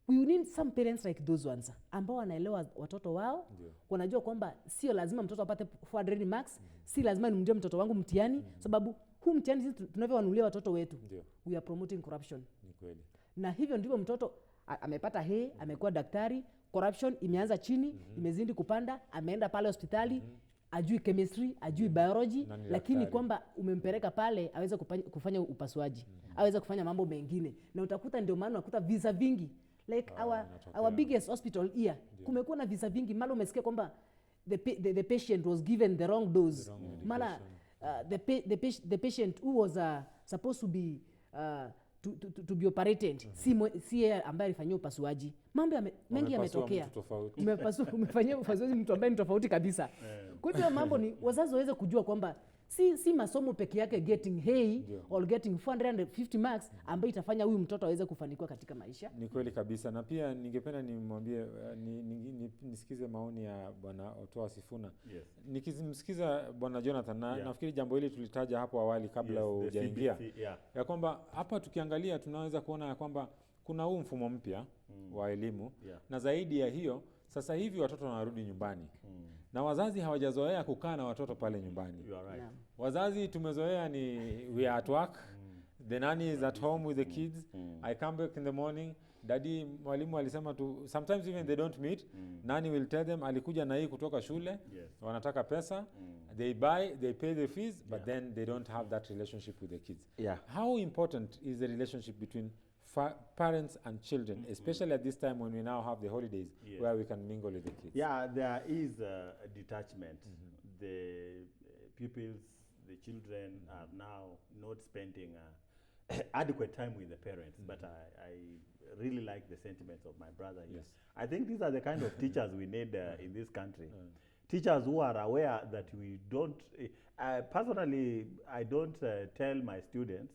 we need some parents like those ones ambao wanaelewa watoto wao. Wanajua kwamba sio lazima mtoto apate 400 marks, si lazima nimdie mtoto wangu mtihani, sababu huu mtihani sisi tunavyowanulia watoto wetu, we are promoting corruption. Ni kweli. Na hivyo ndivyo mtoto amepata amekuwa daktari, corruption imeanza chini, imezidi kupanda, ameenda pale hospitali, ajui chemistry, ajui biology, lakini kwamba umempeleka pale aweze kufanya upasuaji, aweze kufanya mambo mengine. Na utakuta ndio maana unakuta visa vingi like our biggest hospital here, kumekuwa na visa vingi. Mara umesikia kwamba the patient was given the wrong dose. Mara the patient who was supposed to be to be operated, si yeye ambaye alifanyia upasuaji. Mambo mengi yametokea. Umefanyia upasuaji mtu ambaye ni tofauti kabisa. Kwa hiyo mambo ni wazazi waweze kujua kwamba si masomo peke yake, getting A or getting 450 marks ambayo itafanya huyu mtoto aweze kufanikiwa katika maisha. Ni kweli kabisa. Na pia ningependa nimwambie nisikize maoni ya Bwana Otoa Sifuna. Nikimsikiza Bwana Jonathan nafikiri jambo hili tulitaja hapo awali kabla hujaingia. Ya kwamba hapa tukiangalia tunaweza kuona ya kwamba kuna huu mfumo mpya wa elimu na zaidi ya hiyo sasa hivi watoto wanarudi nyumbani. Na wazazi hawajazoea kukaa na watoto pale nyumbani. Wazazi tumezoea ni we are at work, the nanny is at home with the kids, I come back in the morning, daddy mwalimu alisema sometimes even they don't meet, nanny will tell them alikuja na hii kutoka shule, wanataka pesa, they pay the fees, but then they don't have that relationship with the kids. How important is the relationship between parents and children, especially at this time when we now have the holidays where we can mingle with the kids? There is a detachment. The pupils, the children are now not spending adequate time with the parents. But I really like the sentiments of my brother here. Yes. I think these are the kind of teachers we need in this country. Teachers who are aware that we don't, personally, I don't tell my students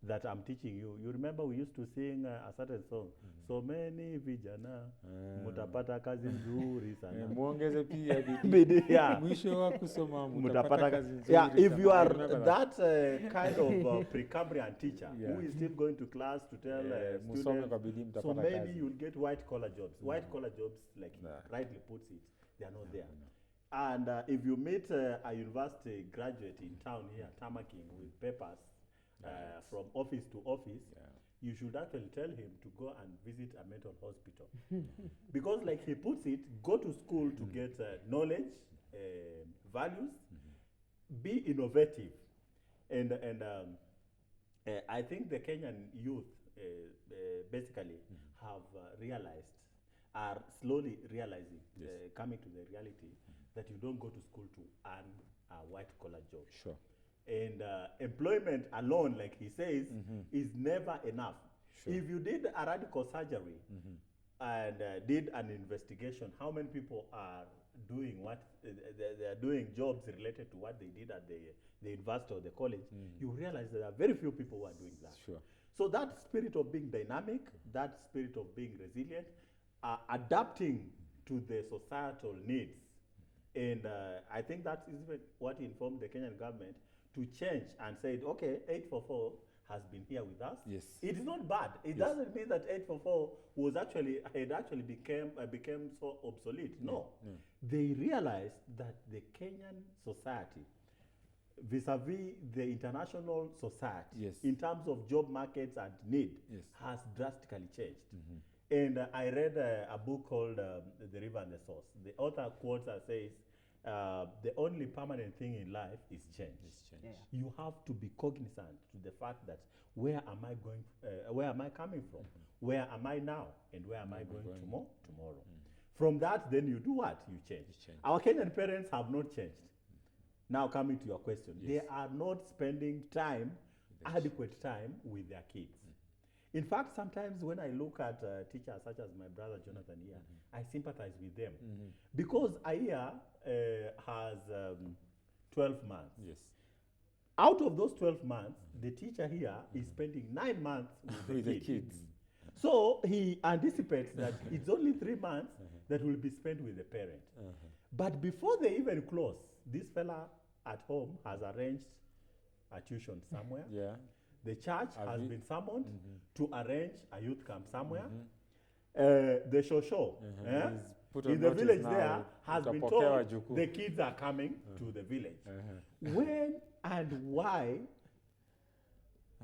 that I'm teaching you. You remember we used to sing a certain song, so many vijana, mutapata kazi nzuri sana. Muongeze pia bidii. Bidii, yeah. Mwisho wa kusoma Mutapata mutapata kazi nzuri yeah, if sana. you I are remember that kind of Precambrian teacher Yeah. who is still going to class to tell Musome students, kwa bidii so mtapata maybe kazi. you'll get white collar jobs. White collar jobs, like he rightly puts it, they are not there. And if you meet a university graduate in town here, tamaking with papers from office to office, you should actually tell him to go and visit a mental hospital. Because like he puts it, go to school to get knowledge, values, be innovative. And I think the Kenyan youth basically have realized, are slowly realizing, coming to the reality that you don't go to school to earn a white collar job. Sure. And employment alone, like he says, is never enough. Sure. If you did a radical surgery and did an investigation, how many people are doing what they are doing jobs related to what they did at the university or the college, you realize there are very few people who are doing that. Sure. So that spirit of being dynamic, that spirit of being resilient, adapting to the societal needs, and I think that is even what informed the Kenyan government to change and said, okay, 844 has been here with us. Yes. It is not bad. It doesn't mean that 844 was actually became so obsolete. No. They realized that the Kenyan society, vis-a-vis the international society, Yes. in terms of job markets and need, Yes. has drastically changed. And I read a book called The River and the Source. The author quotes and says, the only permanent thing in life is change. Yeah. You have to be cognizant to the fact that where am I going, where am I coming from? Where am I now? And where am I going tomorrow? From that, then you do what? You change. change. Our Kenyan parents have not changed. Now coming to your question, Yes. they are not spending time, adequate time with their kids. In fact, sometimes when I look at teachers such as my brother Jonathan here, I sympathize with them. Because Aya has 12 months. Yes. Out of those 12 months, the teacher here is spending 9 months with With the the kids. kids. So he anticipates that it's only 3 months that will be spent with the parent. But before they even close, this fella at home has arranged a tuition somewhere. Yeah. The church Have has you- been summoned to arrange a youth camp somewhere. The shosho He's put on in the notice village now, there has been utapokewa told jukumu. the kids are coming to the village. When and why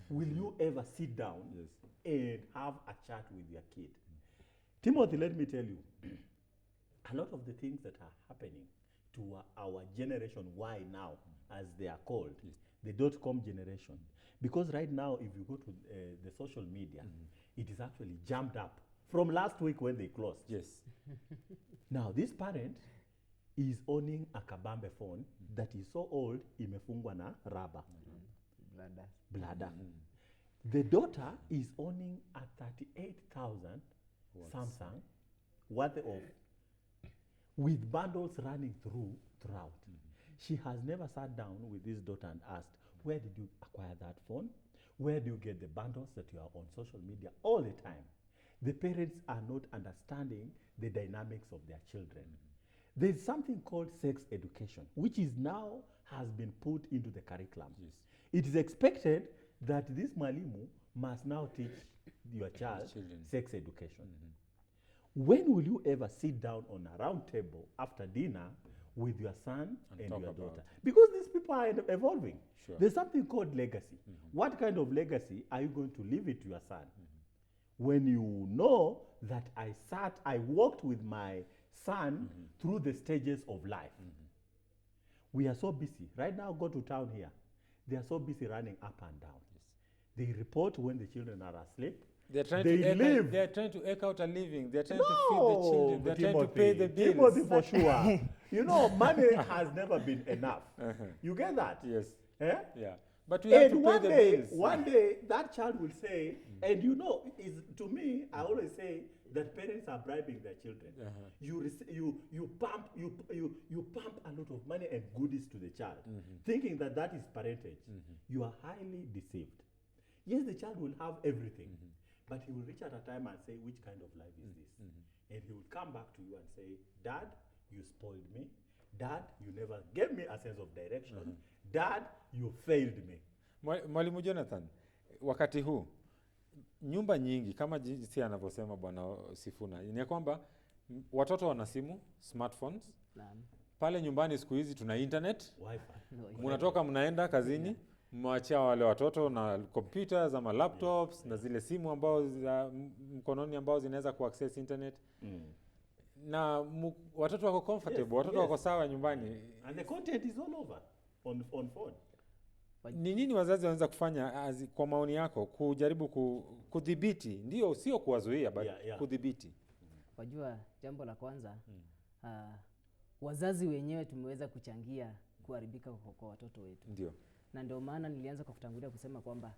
will you ever sit down Yes. and have a chat with your kid? Timothy, let me tell you, a lot of the things that are happening to our generation Y now, as they are called, the dot-com generation. Because right now, if you go to the social media, it is actually jammed up from last week when they closed. Yes. Now, this parent is owning a Kabambe phone that is so old, imefungwa na rubber, bladder. The daughter is owning a 38,000 Samsung worth of, with bundles running throughout. She has never sat down with this daughter and asked, where did you acquire that phone? Where do you get the bundles that you are on social media all the time? The parents are not understanding the dynamics of their children. There's something called sex education, which is now has been put into the curriculum. Yes. It is expected that this Mwalimu must now teach your child children. sex education. When will you ever sit down on a round table after dinner with your son And and talk your about daughter? it. Because these people are evolving. Sure. There's something called legacy. What kind of legacy are you going to leave it to your son? When you know that I walked with my son through the stages of life. We are so busy. Right now, go to town here. They are so busy running up and down. They report when the children are asleep. They're trying They to eke, live. they're trying to eke out a living. They're trying to feed the children. They're trying to pay the bills. Timothy, for sure. You know, money has never been enough. You get that? Yes. Eh? Yeah. But we have to And pay the bills. one day, that child will say, and you know, is to me, I always say that parents are bribing their children. You pump a lot of money and goodies to the child, thinking that that is parentage. You are highly deceived. Yes, the child will have everything, but he will reach at a time and say, which kind of life is this? And he will come back to you and say, Dad, you spoiled me. Dad, you never gave me a sense of direction. Dad, you failed me. Mwalimu Jonathan, wakati huu nyumba nyingi kama jinsi anavyosema Bwana Sifuna ni kwamba watoto wana simu, smartphones. Naam. Pale nyumbani siku hizi tuna internet. Wi-Fi. Mnatoka mnaenda kazini, mwachia wale watoto na computers ama laptops na zile simu ambao za mkononi ambao zinaweza kuaccess internet. Na watoto wako comfortable, watoto wako sawa nyumbani. And the content is all over on phone. Ni nini wazazi wanaweza kufanya kwa maoni yako kujaribu kudhibiti, ndio sio kuwazuia but kudhibiti? Wajua, jambo la kwanza wazazi wenyewe tumeweza kuchangia kuharibika kwa watoto wetu. Ndio. Na ndio maana nilianza kwa kutangulia kusema kwamba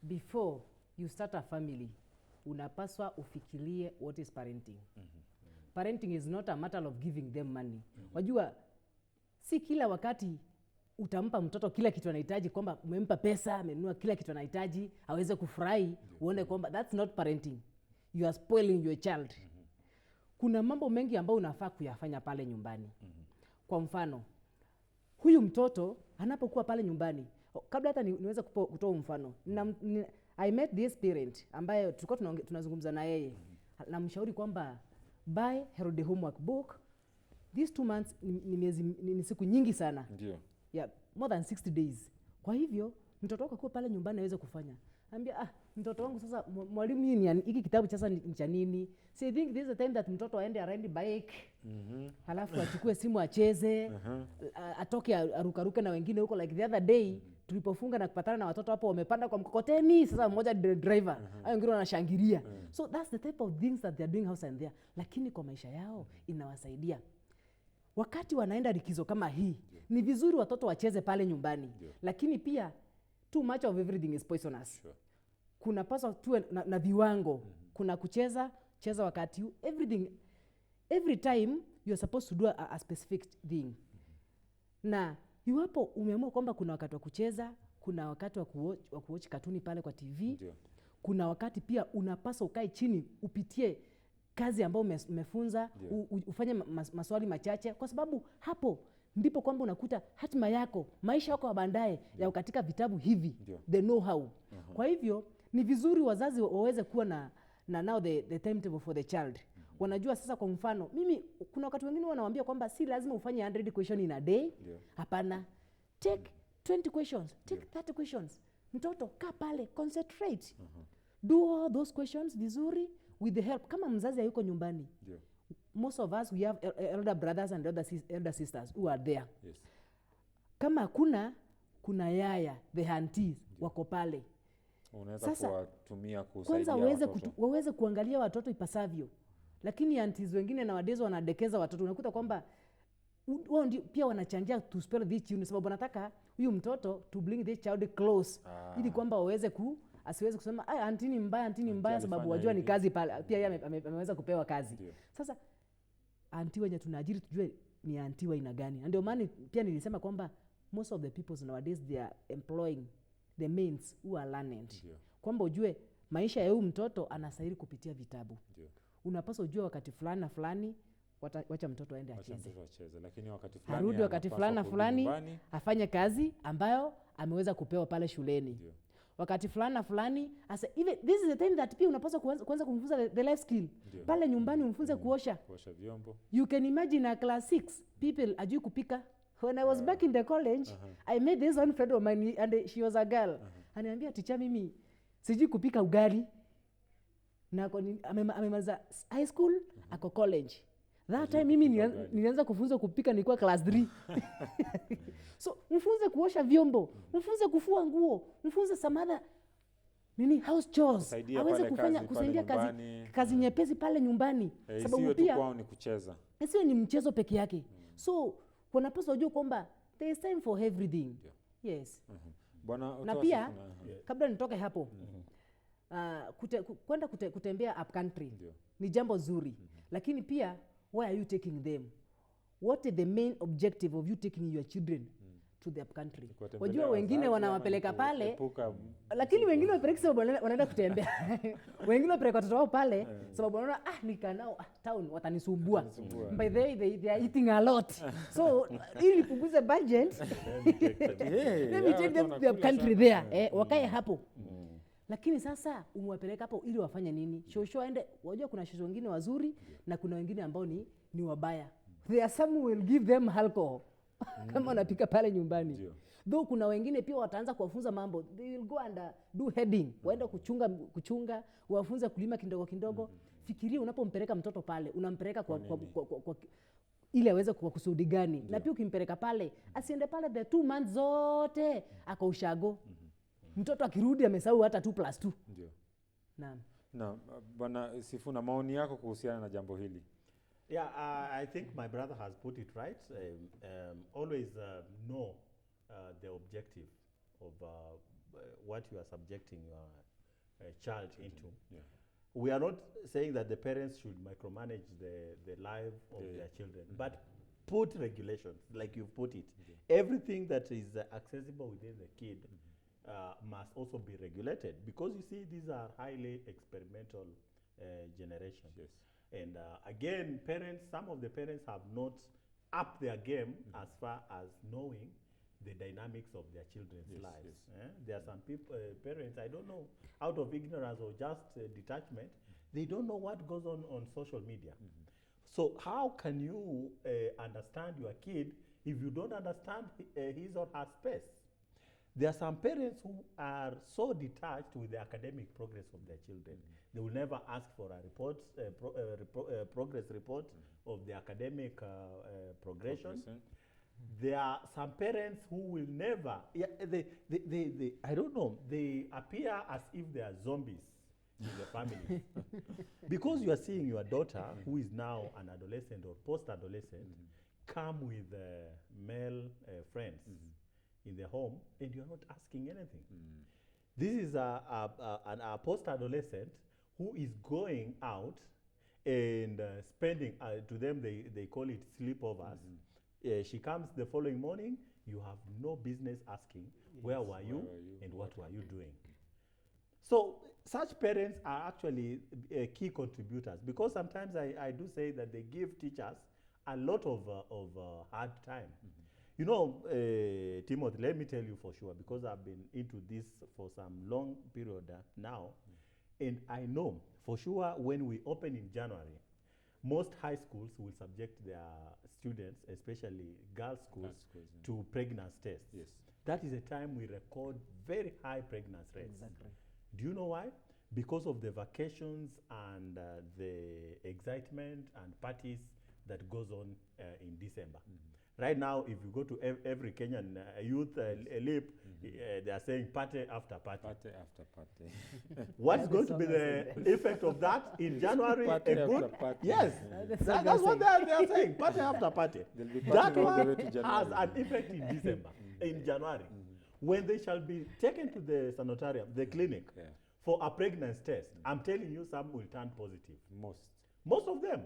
before you start a family unapaswa ufikirie what is parenting. Parenting is not a matter of giving them money. Wajua, si kila wakati utampa mtoto kila kitu anahitaji, kwamba umempa pesa, amenunua kila kitu anahitaji, aweze kufurahi, uone kwamba that's not parenting. You are spoiling your child. Kuna mambo mengi ambayo unafaa kuyafanya pale nyumbani. Kwa mfano, huyu mtoto anapokuwa pale nyumbani, kabla hata niweze kutoa mfano, I met this parent ambaye tulikuwa tunazungumza na yeye. Namshauri kwamba buy Herode homework book. These 2 months ni siku nyingi sana. Ndio. Yeah, more than 60 days. Kwa hivyo mtoto wako kuwa pale nyumbani aweze kufanya. Ambia mtoto wangu sasa, mwalimu hiki kitabu sasa ni cha nini? So I think this is the time that mtoto aende aride bike. Halafu achukue simu acheze, atoke arukaruke na wengine huko. Like the other day tulipofunga na kupatana na watoto hapo wamepanda kwa mkokoteni, sasa mmoja driver, hao wengine wanashangilia. So that's the type of things that they are doing house and there. Lakini kwa maisha yao inawasaidia. Wakati wanaenda likizo kama hii, ni vizuri watoto wacheze pale nyumbani. Lakini pia too much of everything is poisonous. Kuna paswa tuwe na viwango. Kuna cheza wakati everything, every time you are supposed to do a specific thing. Na iwapo umeamua kwamba kuna wakati wa kucheza, kuna wakati wa kuwatch katuni pale kwa TV. Kuna wakati pia unapaswa ukae chini upitie kazi ambayo umefunza, ufanye maswali machache, kwa sababu hapo ndipo kwamba unakuta hatima yako, maisha yako ya baadaye ya katika vitabu hivi, the know how. Kwa hivyo ni vizuri wazazi waweze kuwa na now the timetable for the child. Wanajua sasa, kwa mfano mimi kuna wakati wengine wanawaambia kwamba si lazima ufanye 100 questions in a day. Hapana. Take 20 questions, take 30 questions. Mtoto kaa pale, concentrate. Do all those questions vizuri with the help. Kama mzazi hayuko nyumbani. Most of us we have elder brothers and elder sisters who are there. Kama kuna yaya, the aunties wako pale. Unaweza kuwatumia kusaidia kwanza waweze kuangalia watoto ipasavyo. Lakini aunties wengine nowadays wanadekeza watoto. Unakuta kwamba wao ndio pia wanachangia to spell this children, sababu wanataka huyu mtoto to bring this child close, ili kwamba waweze asiweze kusema auntie ni mbaya sababu wajua ni kazi pale. Pia yeye ameweza kupewa kazi. Sasa auntie wenye tunaajiri tujue ni auntie wa aina gani. Ndio maana pia nilisema kwamba most of the people nowadays they are employing the mains who are learned. Kwamba ujue maisha ya huyu mtoto anastahili kupitia vitabu. Unapaswa ujue wakati fulani na fulani wacha mtoto aende acheze. Lakini wakati fulani arudi wakati fulani na fulani afanye kazi ambayo ameweza kupewa pale shuleni. Wakati fulani na fulani even this is the time that pia unapaswa kuanza kumfunza the life skill. Pale nyumbani umfunze kuosha vyombo. You can imagine a class 6 people ajui kupika. When I was back in the college, I met this one friend of mine and she was a girl. Ananiambia, teacher, mimi sijui kupika ugali. Na amemaliza high school, ako college. That time mimi nilianza kufunza kupika nilikuwa class 3. So mfunze kuosha vyombo, mfunze kufua nguo, mfunze some other house chores. Aweze kusaidia kazi nyepesi pale nyumbani. Sababu pia kwao ni kucheza. Sio ni mchezo peke yake. So wanapaswa kujua kwamba there is time for everything. Yes. Bwana Na Otoa pia Sifuna, kabla nitoke hapo kwenda kutembea up country Ndio. ni jambo zuri, lakini pia why are you taking them? What is the main objective of you taking your children to the up country? Kuwatembelea Wajua wengine wazazi wanawapeleka ama pale, kuepuka lakini wengine wapeleki sababu wanaenda kutembea. Wengine wapeleka watoto wao pale sababu wanaona nikaa nao town watanisumbua. By the way they are eating a lot. So ili kupunguza budget, let me take them to the up country there. Wakae hapo. Lakini sasa umewapeleka hapo ili wafanye nini? Shosho aende, wajua kuna shosho wengine wazuri na kuna wengine ambao ni wabaya. There are some who will give them alcohol. Kama wanapika pale nyumbani. Ndio. Though kuna wengine pia wataanza kuwafunza mambo. They will go and do heading. Waenda kuchunga, wafunze kulima kidogo kidogo. Fikiria unapompeleka mtoto pale, unampeleka kwa ili aweze kwa kusudi gani? Na pia ukimpeleka pale, asiende pale the 2 months zote akaushago. Mtoto akirudi amesahau hata 2+2. Ndio. Naam. Na Bwana Sifuna, maoni yako kuhusiana na jambo hili? Yeah, I think my brother has put it right. Always know the objective of what you are subjecting your child into. Yeah. We are not saying that the parents should micromanage the life of their children, but put regulations, like you put it. Everything that is accessible within the kid must also be regulated, because you see these are highly experimental generations. Yes. And again, some of the parents have not upped their game as far as knowing the dynamics of their children's lives. There are some people, parents, I don't know, out of ignorance or just detachment, they don't know what goes on social media. So how can you understand your kid if you don't understand his or her space? There are some parents who are so detached with the academic progress of their children. They will never ask for a progress report of the academic progression. There are some parents who will never, I don't know, they appear as if they are zombies in the family. Because you are seeing your daughter, who is now an adolescent or post-adolescent, come with male friends in the home, and you're not asking anything. This is a post-adolescent who is going out and spending, to them they call it sleepovers. She comes the following morning, you have no business asking, where were you and what were you doing? So such parents are actually key contributors, because sometimes I do say that they give teachers a lot of hard time. You know, Timothy, let me tell you for sure, because I've been into this for some long period now, and I know for sure when we open in January, most high schools will subject their students, especially girls' schools, to pregnancy tests. Yes. That is a time we record very high pregnancy rates. Exactly. Do you know why? Because of the vacations and the excitement and parties that goes on in December. Right now, if you go to every Kenyan youth leap, they are saying party after party. Party after party. What's going to be the effect of that in January? Party A good, after party. yes, that's what they are saying. Party after party. They'll be That partying all the way one to has January. an effect in December, in January, when they shall be taken to the sanitarium, the clinic, Yeah. for a pregnancy test. I'm telling you, some will turn positive. Most. Most of them.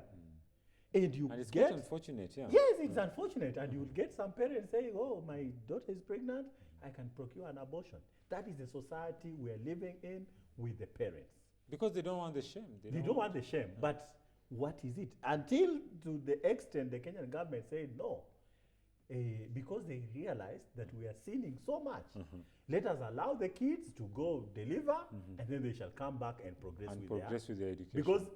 And you And it's get quite unfortunate, yeah. Yes, it's unfortunate, and you'll get some parents saying, "Oh, my daughter is pregnant. I can procure an abortion." That is the society we are living in with the parents. Because they don't want the shame. They don't want the shame, but what is it? Until to the extent the Kenyan government said no, because they realized that we are sinning so much. Let us allow the kids to go deliver, and then they shall come back and progress and with progress with their education. because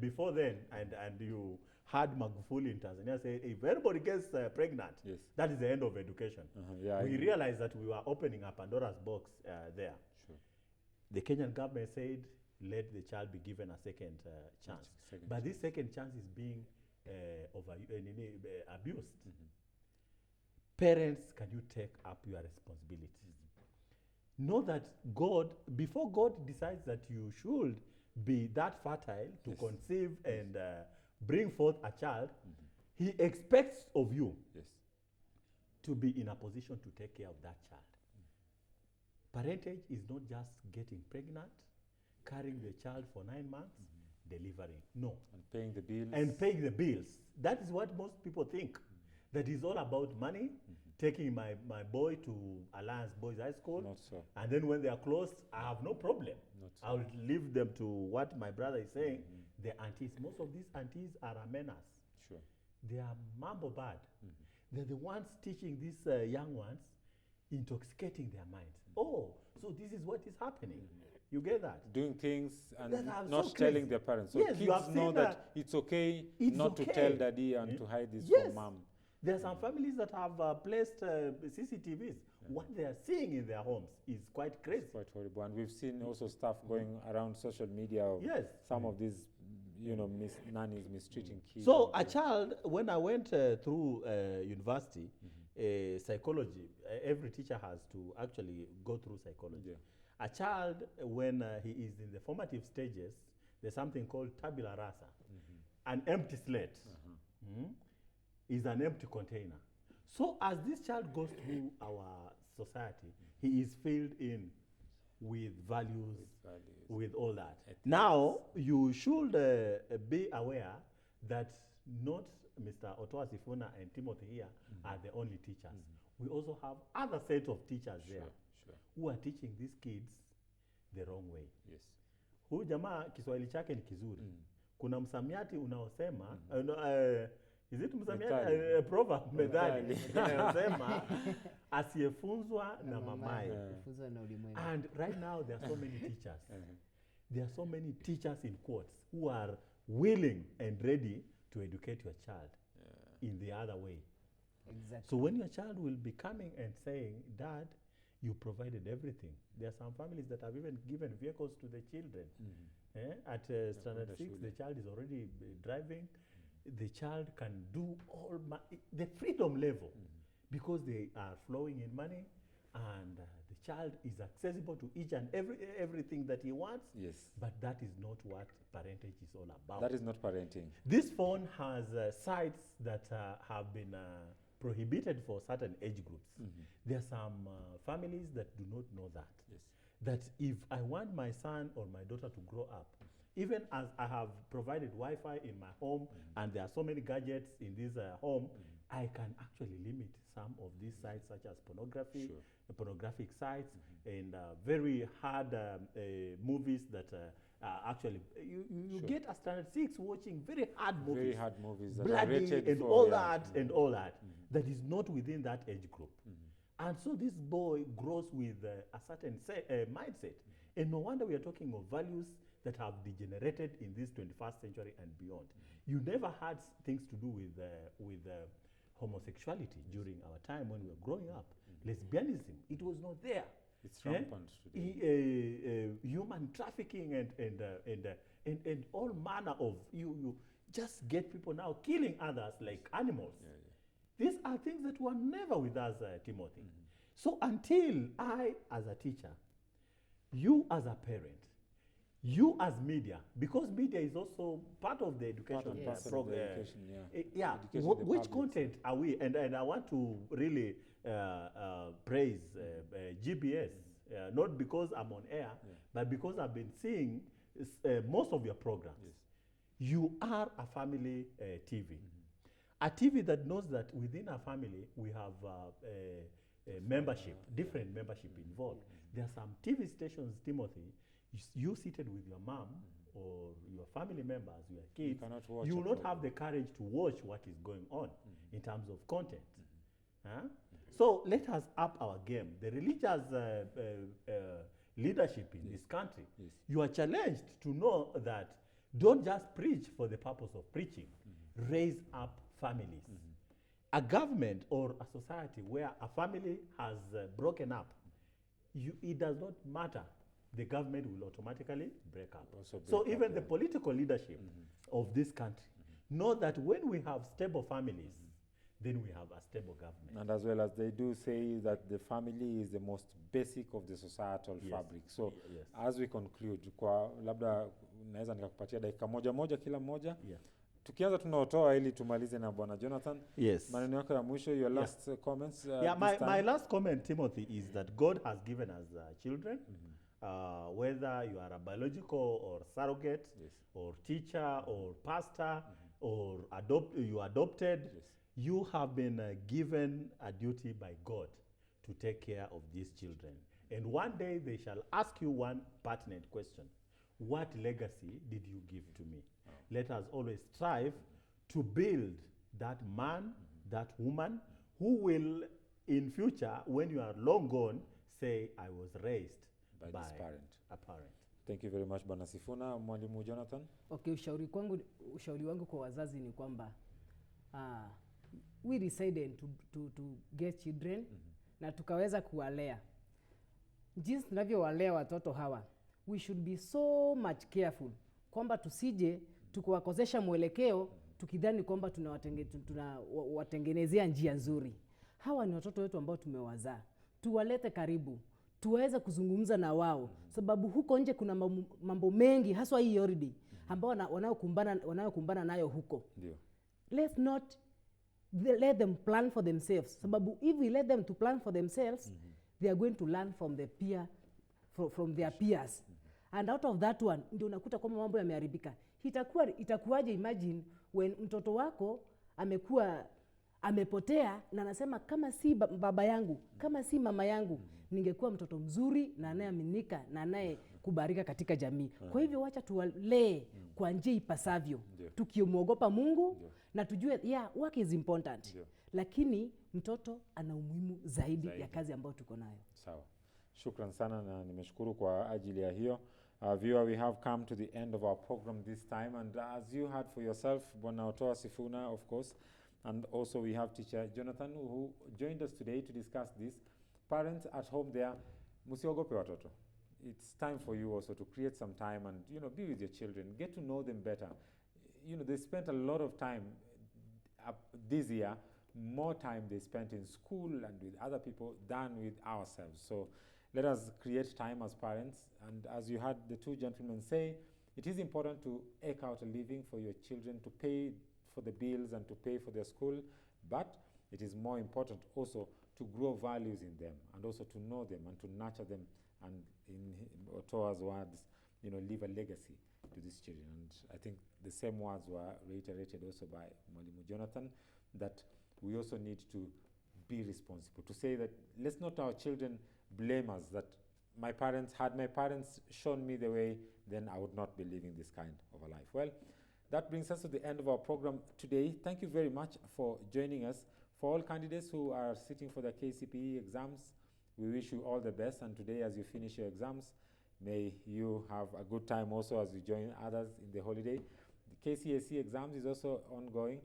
before then, and you had Magufuli in Tanzania say, if everybody gets pregnant, Yes. that is the end of education. Yeah, I We agree. realized that we were opening a Pandora's box there. Sure. The Kenyan government said, let the child be given a second chance. Second But this second chance is being abused. Parents, can you take up your responsibilities? Know that God, before God decides that you should be that fertile to Yes. conceive and bring forth a child, He expects of you Yes. to be in a position to take care of that child. parentage is not just getting pregnant, carrying the child for 9 months, delivering. No. And paying the bills. And paying the bills. That is what most people think. That is all about money, taking my boy to Alliance Boys High School. Not so. And then when they are closed, I have no problem. Not so. I'll leave them to what my brother is saying. The aunties, most of these aunties are a menace. Sure. They are mambo bad. They're the ones teaching these young ones, intoxicating their minds. Oh, so this is what is happening. You get that? Doing things and That are not so telling crazy. their parents. So Yes, you kids have know seen that that. it's okay It's not to okay. tell daddy and to hide this Yes. from mom. There are some families that have placed CCTVs. What they are seeing in their homes is quite crazy. It's quite horrible. And we've seen also stuff going around social media of Yes. some of these, nannies mistreating kids. So and a child, when I went through university, psychology, every teacher has to actually go through psychology. Yeah. A child, when he is in the formative stages, there's something called tabula rasa. An empty slate is an empty container. So as this child goes through our society, he is filled in with values, values. with all that. Now, you should be aware that not Mr. Otoa Sifuna and Timothy here are the only teachers. We also have other set of teachers there Sure. who are teaching these kids the wrong way. Yes. Huyu jamaa Kiswahili chake ni kizuri. Kuna msamiati unaosema is it msamiati Methali. proverb methali Methali. inayosema asiyefunzwa na mamaye. Kufunzwa na ulimwengu. And right now there are so many teachers. There are so many teachers in quotes who are willing and ready to educate your child in the other way. Exactly. So when your child will be coming and saying, Dad, you provided everything. There are some families that have even given vehicles to the children. At standard 6, the child is already driving. The child can do all the freedom level because they are flowing in money, and the child is accessible to each and everything that he wants. Yes. But that is not what parentage is all about. That is not parenting. This phone has sites that have been prohibited for certain age groups. There are some families that do not know that. Yes. That if I want my son or my daughter to grow up, even as I have provided Wi-Fi in my home and there are so many gadgets in this home, I can actually limit some of these sites such as pornography, pornographic sites, and very hard movies that actually, you get a standard 6 watching very hard movies. Very hard movies that are bloody rated and for, all yeah. that and all that. That is not within that age group. And so this boy grows with a certain mindset. And no wonder we are talking of values that have degenerated in this 21st century and beyond. You never had things to do with homosexuality during our time when we were growing up. Lesbianism, it was not there. It's rampant today. Human trafficking and all manner of you just get people now killing others like animals. These are things that were never with us, Timothy. So until I, as a teacher, you as a parent, you as media, because media is also part of the education Part and parcel of program. the education, yeah. Yeah, Educating the which public. content are we? And I want to really praise GBS, not because I'm on air, but because I've been seeing most of your programs. Yes. You are a family TV. A TV that knows that within a family we have a membership, different membership involved. There are some TV stations, Timothy, you seated with your mom or your family members, your kids, cannot watch you a will not have program. the courage to watch what is going on in terms of content. Huh? So let us up our game. The religious leadership in this country, Yes. you are challenged to know that don't just preach for the purpose of preaching. Raise up families. A government or a society where a family has broken up, it does not matter. The government will automatically break up. Also So break up, even the yeah. political leadership of this country know that when we have stable families, then we have a stable government. And as well as they do say that the family is the most basic of the societal Yes. fabric. So Yes. as we conclude, kwa labda naweza nikakupatia dakika moja kila moja. Yeah. tukianza tunaotoa ili tumalize na Bwana Jonathan. Yes. Maneno yako ya mwisho, your last comments. Yeah, this time. my last comment, Timothy, is that God has given us children, whether you are a biological or surrogate, Yes. or teacher or pastor, or you adopted, Yes. you have been given a duty by God to take care of these children. And one day they shall ask you one pertinent question. What legacy did you give to me? Let us always strive to build that man, that woman, who will in future, when you are long gone, say, I was raised By by this parent. a parent. Thank you very much, Bwana Sifuna. Mwalimu Jonathan. Okay, ushauri wangu kwa wazazi ni kwamba we decided to get children na tukaweza kuwalea. Jinsi tunavyowalea watoto hawa, we should be so much careful kwamba tusije tukuwakosesha mwelekeo tukidhani kwamba tunawatengenezea njia nzuri. Hawa ni watoto wetu ambao tumewazaa. Tuwalete karibu, tuweze kuzungumza na wao, sababu huko nje kuna mambo mengi, haswa hii Yoridi ambao wanayokumbana nayo huko. Ndio. Let's not let them plan for themselves, sababu if we let them to plan for themselves, they are going to learn from from their peers. And out of that one, ndio unakuta kwamba mambo yameharibika. Itakuwaje, imagine when mtoto wako amepotea na anasema kama si baba yangu, kama si mama yangu, ningekuwa mtoto mzuri na anayeaminika na anayekubalika katika jamii. Kwa hivyo wacha tuwalee kwa njia ipasavyo, tukimwogopa Mungu na tujue work is important. Lakini mtoto ana umuhimu zaidi ya kazi ambayo tuko nayo. Sawa. Shukran sana na nimeshukuru kwa ajili ya hiyo. Viewer, we have come to the end of our program this time, and as you heard for yourself, Bwana Otoa Sifuna, of course, and also we have teacher Jonathan who joined us today to discuss this. Parents at home there, musiogope watoto. It's time for you also to create some time and, be with your children, get to know them better. They spent a lot of time this year, more time they spent in school and with other people than with ourselves. So let us create time as parents. And as you heard the two gentlemen say, it is important to eke out a living for your children, to pay for the bills and to pay for their school. But it is more important also to grow values in them and also to know them and to nurture them. And in Otoa's words, leave a legacy to these children. And I think the same words were reiterated also by Mwalimu Jonathan, that we also need to be responsible, to say that let's not our children blame us, that had my parents shown me the way, then I would not be living this kind of a life. Well, that brings us to the end of our program today. Thank you very much for joining us. For all candidates who are sitting for the KCPE exams, we wish you all the best. And today, as you finish your exams, may you have a good time also as you join others in the holiday. The KCSE exams is also ongoing.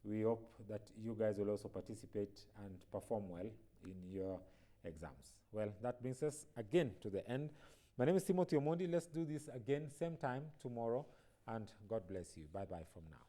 We hope that you guys will also participate and perform well in your exams. Well, that brings us again to the end. My name is Timothy Omondi. Let's do this again, same time tomorrow, and God bless you. Bye-bye from now.